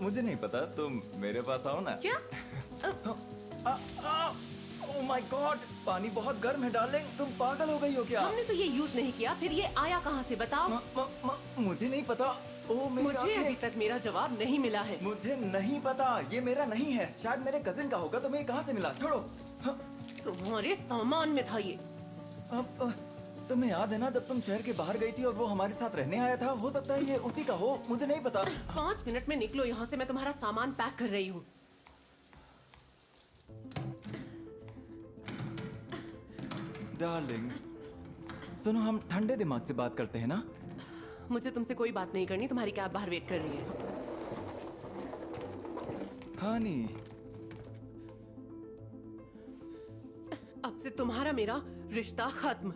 मुझे नहीं पता, तुम मेरे पास आओ ना। क्या? ओह माय गॉड, पानी बहुत गर्म है डार्लिंग, तुम पागल हो गई हो क्या? हमने तो ये यूज नहीं किया, फिर ये आया कहाँ से बताओ? मुझे नहीं पता। ओह मेरी मुझे आंखें। अभी तक मेरा जवाब नहीं मिला है। मुझे नहीं पता, ये मेरा नहीं है, शायद मेरे कजिन का होगा। तुम्हें कहाँ से मिला? छोड़ो। तुम्हारे सामान में था ये। अब तुम्हें याद है ना जब तुम शहर के बाहर गई थी और वो हमारे साथ रहने आया था? हो सकता है ये उसी का हो, मुझे नहीं पता। 5 मिनट में निकलो यहाँ से, मैं तुम्हारा सामान पैक कर रही हूँ। डार्लिंग सुनो, हम ठंडे दिमाग से बात करते हैं ना। मुझे तुमसे कोई बात नहीं करनी, तुम्हारी कैब बाहर वेट कर रही है। हानी, अब से तुम्हारा मेरा रिश्ता खत्म।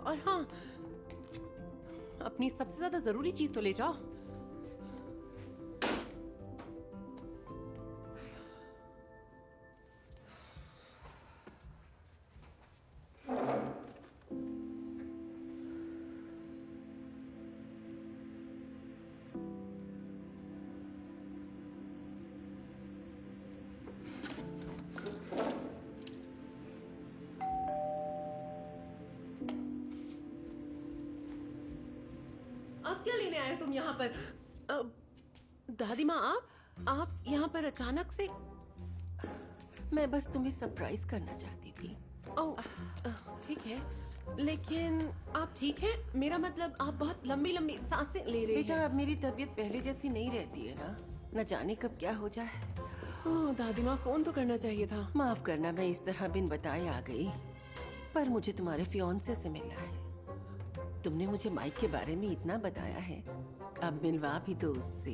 और हाँ, अपनी सबसे ज्यादा जरूरी चीज तो ले जाओ। अब क्या लेने आए तुम यहाँ पर? दादी माँ, आप यहाँ पर अचानक से? मैं बस तुम्हें सरप्राइज करना चाहती थी। ओह, ठीक है, लेकिन आप ठीक हैं? मेरा मतलब आप बहुत लंबी लंबी सांसें ले रहे बेटा, हैं। अब मेरी तबीयत पहले जैसी नहीं रहती है ना, न जाने कब क्या हो जाए। ओह, दादी माँ, फोन तो करना चाहिए था। माफ करना, मैं इस तरह बिन बताए आ गई, पर मुझे तुम्हारे फियांसे से मिलना है। तुमने मुझे माइक के बारे में इतना बताया है, अब मिलवा भी दो उससे।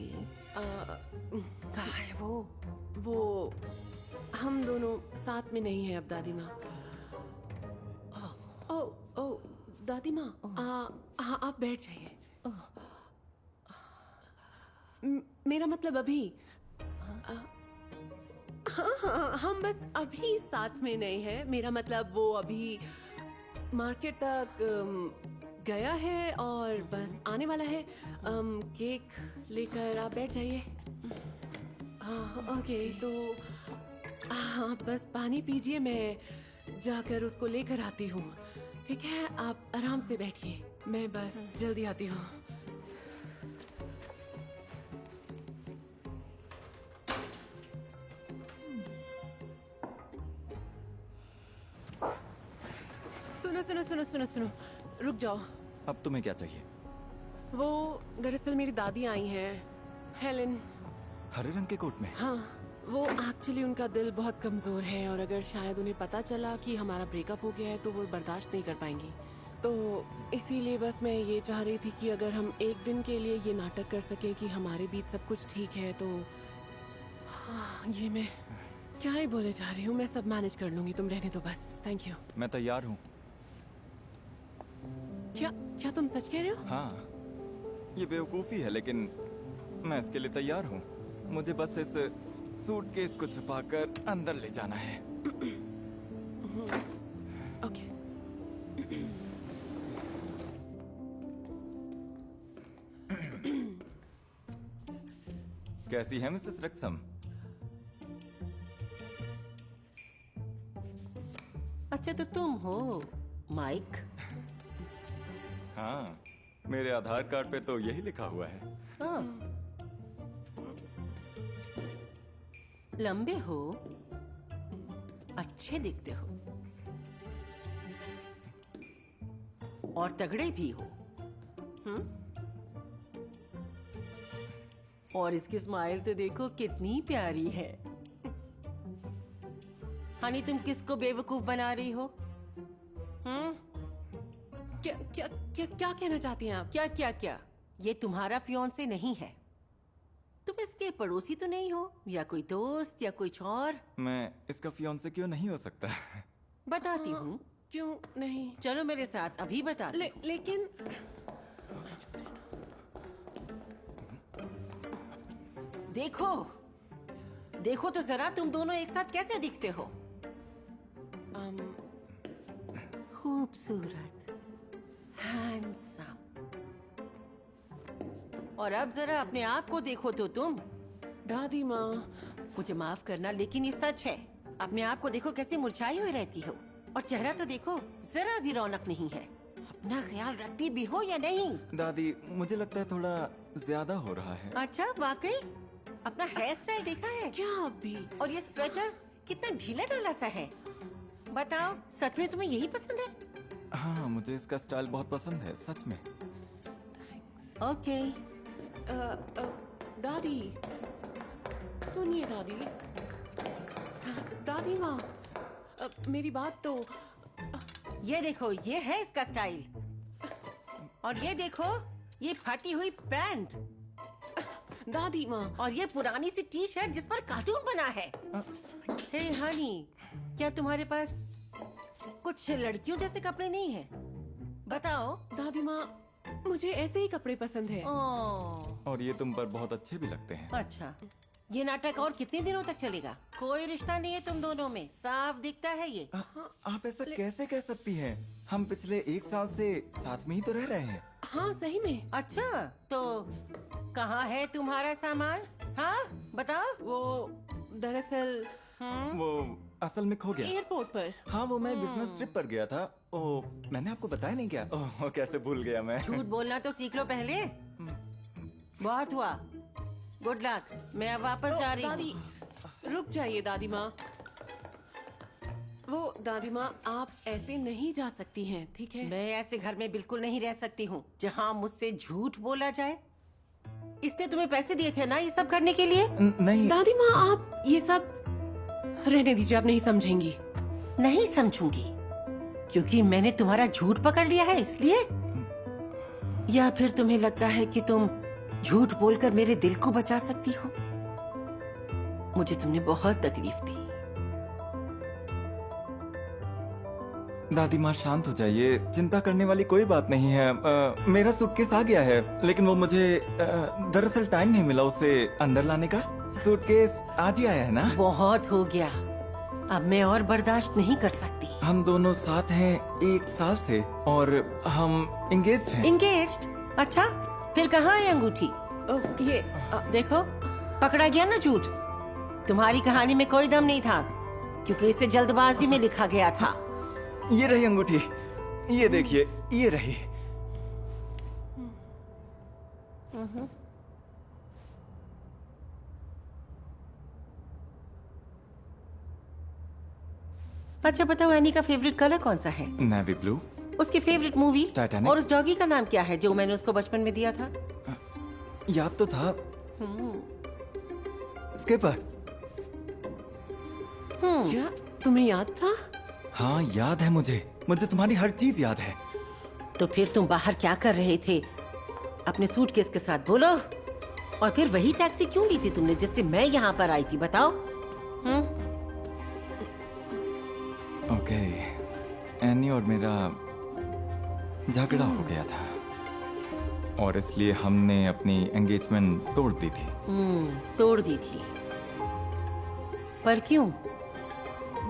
कहाँ है वो हम दोनों साथ में नहीं है अब, दादी माँ। ओ दादी माँ, हाँ आप बैठ जाइए। मेरा मतलब अभी, हाँ, हम बस अभी साथ में नहीं है। मेरा मतलब वो अभी मार्केट तक गया है और बस आने वाला है। केक लेकर आप बैठ जाइए। ओके, तो आप बस पानी पीजिए, मैं जाकर उसको लेकर आती हूँ। ठीक है, आप आराम से बैठिए, मैं बस जल्दी आती हूँ। सुनो सुनो सुनो सुनो सुनो, रुक जाओ। अब तुम्हें क्या चाहिए? वो दरअसल मेरी दादी आई हैं, हेलेन। हरे रंग के कोट में? हाँ, वो एक्चुअली उनका दिल बहुत कमजोर है और अगर शायद उन्हें पता चला कि हमारा ब्रेकअप हो गया है तो वो बर्दाश्त नहीं कर पाएंगी। तो इसीलिए बस मैं ये चाह रही थी कि अगर हम एक दिन के लिए ये नाटक कर सके कि हमारे बीच सब कुछ ठीक है तो। हाँ, ये मैं क्या ही बोले जा रही हूँ, मैं सब मैनेज कर लूंगी, तुम रहने दो बस। Thank you. मैं तैयार हूँ। क्या तुम सच कह रहे हो? हाँ, ये बेवकूफ़ी है लेकिन मैं इसके लिए तैयार हूँ। मुझे बस इस सूटकेस को छुपाकर अंदर ले जाना है। ओके। कैसी है मिसेस रक्सम? अच्छा, तो तुम हो माइक? हाँ, मेरे आधार कार्ड पे तो यही लिखा हुआ है। हाँ, लंबे हो, अच्छे दिखते हो और तगड़े भी हो। और इसकी स्माइल तो देखो कितनी प्यारी है। हनी, तुम किसको बेवकूफ बना रही हो? क्या कहना चाहती हैं आप? क्या क्या क्या? ये तुम्हारा फियांसे नहीं है। तुम इसके पड़ोसी तो नहीं हो, या कोई दोस्त या कुछ और? मैं इसका फियांसे क्यों नहीं हो सकता? बताती हूँ। क्यों नहीं? चलो मेरे साथ, अभी बता। लेकिन देखो देखो तो जरा, तुम दोनों एक साथ कैसे दिखते हो? अम, खूबसूरत, हैंडसम। और अब जरा अपने आप को देखो तो तुम। दादी माँ, मुझे माफ करना, लेकिन ये सच है। अपने आप को देखो कैसे मुरझाई हुई रहती हो, और चेहरा तो देखो, जरा भी रौनक नहीं है। अपना ख्याल रखती भी हो या नहीं? दादी, मुझे लगता है थोड़ा ज्यादा हो रहा है। अच्छा, वाकई? अपना हेयर स्टाइल देखा है? क्या अभी? और ये स्वेटर कितना ढीला ढाला सा है। बताओ, सच में तुम्हें यही पसंद है? हाँ, मुझे इसका स्टाइल बहुत पसंद है, सच में। ओके। दादी, सुनिए दादी। दादी माँ, मेरी बात तो। ये देखो, ये है इसका स्टाइल। और ये देखो, ये फटी हुई पैंट। दादी माँ, और ये पुरानी सी टी शर्ट जिस पर कार्टून बना है। हे हनी, क्या तुम्हारे पास कुछ लड़कियों जैसे कपड़े नहीं हैं? बताओ। दादी माँ, मुझे ऐसे ही कपड़े पसंद है। ओह, और ये तुम पर बहुत अच्छे भी लगते हैं। अच्छा। ये नाटक और कितने दिनों तक चलेगा? कोई रिश्ता नहीं है तुम दोनों में, साफ दिखता है ये। आप ऐसा कैसे कह सकती हैं? हम पिछले 1 साल से साथ में ही तो रह रहे हैं। हाँ, सही में। अच्छा, तो कहाँ है तुम्हारा सामान? हाँ, बताओ। वो दरअसल वो असल में खो गया। एयरपोर्ट पर। हाँ, वो मैं बिजनेस ट्रिप पर गया था। ओह, मैंने आपको बताया नहीं क्या? ओह, कैसे भूल गया मैं। झूठ बोलना तो सीख लो पहले। बहुत हुआ। गुड लक, मैं अब वापस जा रही दादी, हूँ। रुक जाइए दादी माँ। वो दादी माँ, आप ऐसे नहीं जा सकती हैं, ठीक है? मैं ऐसे घर में बिल्कुल नहीं रह सकती हूँ जहाँ मुझसे झूठ बोला जाए। इसने तुम्हें पैसे दिए थे ना ये सब करने के लिए? नहीं दादी माँ, आप ये सब रहने दीजिए, आप नहीं समझेंगी। नहीं समझूंगी क्योंकि मैंने तुम्हारा झूठ पकड़ लिया है इसलिए? या फिर तुम्हें लगता है कि तुम झूठ बोलकर मेरे दिल को बचा सकती हो? मुझे तुमने बहुत तकलीफ दी। दादी माँ, शांत हो जाइए। चिंता करने वाली कोई बात नहीं है। मेरा सूटकेस आ गया है, लेकिन वो मुझे दरअसल टाइम नहीं मिला उसे अंदर लाने का। सूटकेस आज ही आया है ना? बहुत हो गया, अब मैं और बर्दाश्त नहीं कर सकती। हम दोनों साथ हैं 1 साल से, और हम एंगेज्ड हैं। एंगेज्ड? अच्छा, फिर कहाँ है अंगूठी? ये देखो, पकड़ा गया ना झूठ। तुम्हारी कहानी में कोई दम नहीं था क्योंकि इसे जल्दबाजी में लिखा गया था। ये रही अंगूठी, ये देखिए, ये रही। अच्छा बताओ, एनी का फेवरेट कलर कौन सा है? Navy blue. उसकी फेवरेट मूवी? टाइटैनिक। और उस डॉगी का नाम क्या है जो मैंने उसको बचपन में दिया था? याद तो था, स्किपर। क्या तुम्हें याद था? हाँ, याद है मुझे तुम्हारी हर चीज याद है। तो फिर तुम बाहर क्या कर रहे थे अपने सूटकेस के साथ, बोलो? और फिर वही टैक्सी क्यों ली थी तुमने जिससे मैं यहाँ पर आई थी, बताओ? ओके, एनी और मेरा झगड़ा हो गया था, और इसलिए हमने अपनी एंगेजमेंट तोड़ दी थी। तोड़ दी थी, पर क्यों?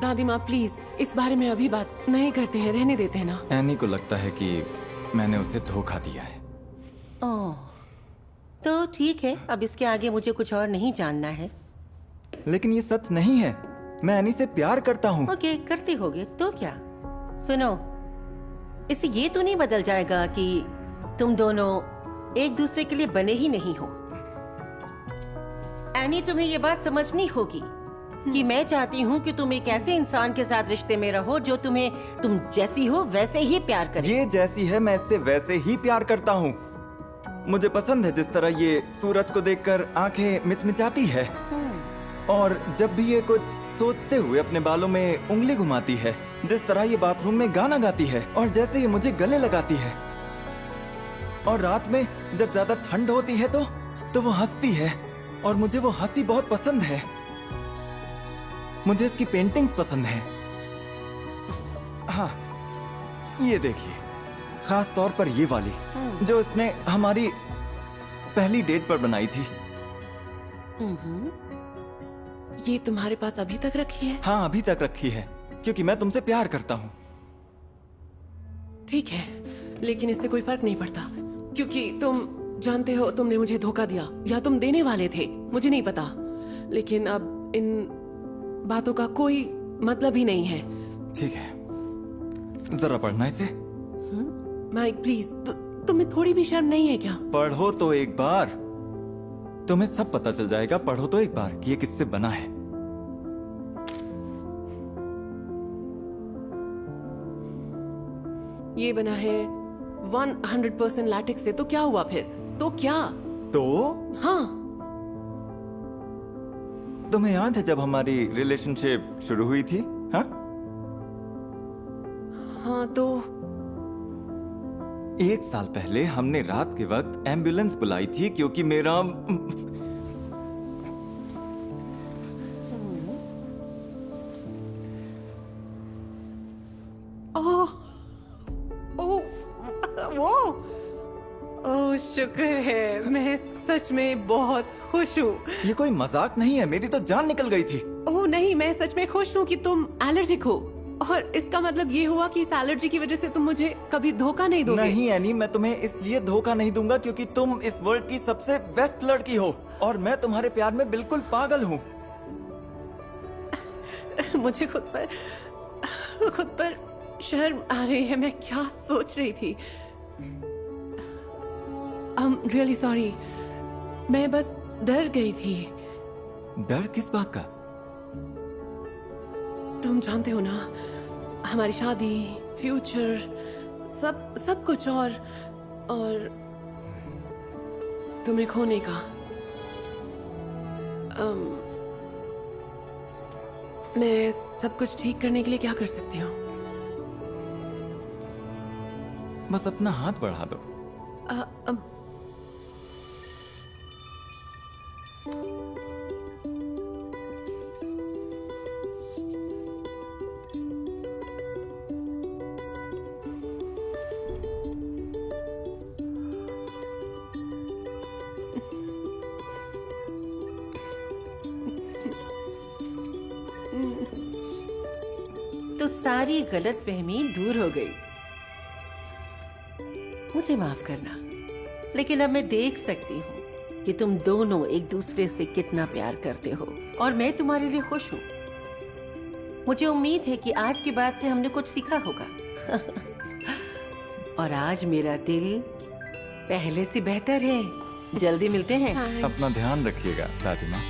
दादी माँ प्लीज, इस बारे में अभी बात नहीं करते हैं, रहने देते हैं ना। एनी को लगता है कि मैंने उसे धोखा दिया है। ओह, तो ठीक है, अब इसके आगे मुझे कुछ और नहीं जानना है। लेकिन ये सच नहीं है, मैं एनी से प्यार करता हूँ। ओके, करते होगे तो क्या? सुनो, इससे ये तो नहीं बदल जाएगा कि तुम दोनों एक दूसरे के लिए बने ही नहीं हो। एनी, तुम्हें ये बात समझनी होगी कि मैं चाहती हूँ कि तुम एक ऐसे इंसान के साथ रिश्ते में रहो जो तुम्हें तुम जैसी हो वैसे ही प्यार करे। ये जैसी है मैं इससे वैसे ही प्यार करता हूँ। मुझे पसंद है जिस तरह ये सूरज को देखकर आंखें मिचमिचाती है, और जब भी ये कुछ सोचते हुए अपने बालों में उंगली घुमाती है, जिस तरह ये बाथरूम में गाना गाती है, और जैसे ये मुझे गले लगाती है, और रात में जब ज्यादा ठंड होती है तो वो हंसती है, और मुझे वो हंसी बहुत पसंद है। मुझे इसकी पेंटिंग्स पसंद है। हाँ, ये देखिए, खास तौर पर ये वाली जो इसने हमारी पहली डेट पर बनाई थी। ये तुम्हारे पास अभी तक रखी है? हाँ, अभी तक रखी है क्योंकि मैं तुमसे प्यार करता हूँ। ठीक है, लेकिन इससे कोई फर्क नहीं पड़ता क्योंकि तुम जानते हो तुमने मुझे धोखा दिया या तुम देने वाले थे, मुझे नहीं पता। लेकिन अब इन बातों का कोई मतलब ही नहीं है। ठीक है, जरा पढ़ना इसे। माइक प्लीज, तुम्हें थोड़ी भी शर्म नहीं है क्या? पढ़ो तो एक बार, तुम्हें सब पता चल जाएगा। पढ़ो तो एक बार कि ये किससे बना है। ये बना है 100% लैटेक्स से। तो क्या हुआ फिर? तो क्या? तो हाँ, तुम्हें याद है जब हमारी रिलेशनशिप शुरू हुई थी? हाँ, हाँ तो 1 साल पहले हमने रात के वक्त एम्बुलेंस बुलाई थी क्योंकि मेरा ओह, ओह, वो, ओह शुक्र है, मैं सच में बहुत खुश हूँ। ये कोई मजाक नहीं है, मेरी तो जान निकल गई थी। ओह नहीं, मैं सच में खुश हूँ कि तुम एलर्जिक हो और इसका मतलब ये हुआ कि इस एलर्जी की वजह से तुम मुझे कभी धोखा नहीं दोगे। नहीं एनी, मैं तुम्हें इसलिए धोखा नहीं दूंगा क्योंकि तुम इस वर्ल्ड की सबसे बेस्ट लड़की हो और मैं तुम्हारे प्यार में बिल्कुल पागल हूँ। मुझे खुद पर शर्म आ रही है। मैं क्या सोच रही थी? रियली सॉरी, मैं बस डर गई थी। डर किस बात का? तुम जानते हो ना, हमारी शादी, फ्यूचर, सब कुछ और तुम्हें खोने का। मैं सब कुछ ठीक करने के लिए क्या कर सकती हूँ? बस अपना हाथ बढ़ा दो। तो सारी गलतफहमी दूर हो गई। मुझे माफ करना, लेकिन अब मैं देख सकती हूँ कि तुम दोनों एक दूसरे से कितना प्यार करते हो और मैं तुम्हारे लिए खुश हूँ। मुझे उम्मीद है कि आज के बाद से हमने कुछ सीखा होगा। और आज मेरा दिल पहले से बेहतर है। जल्दी मिलते हैं। अपना ध्यान रखिएगा दादी माँ।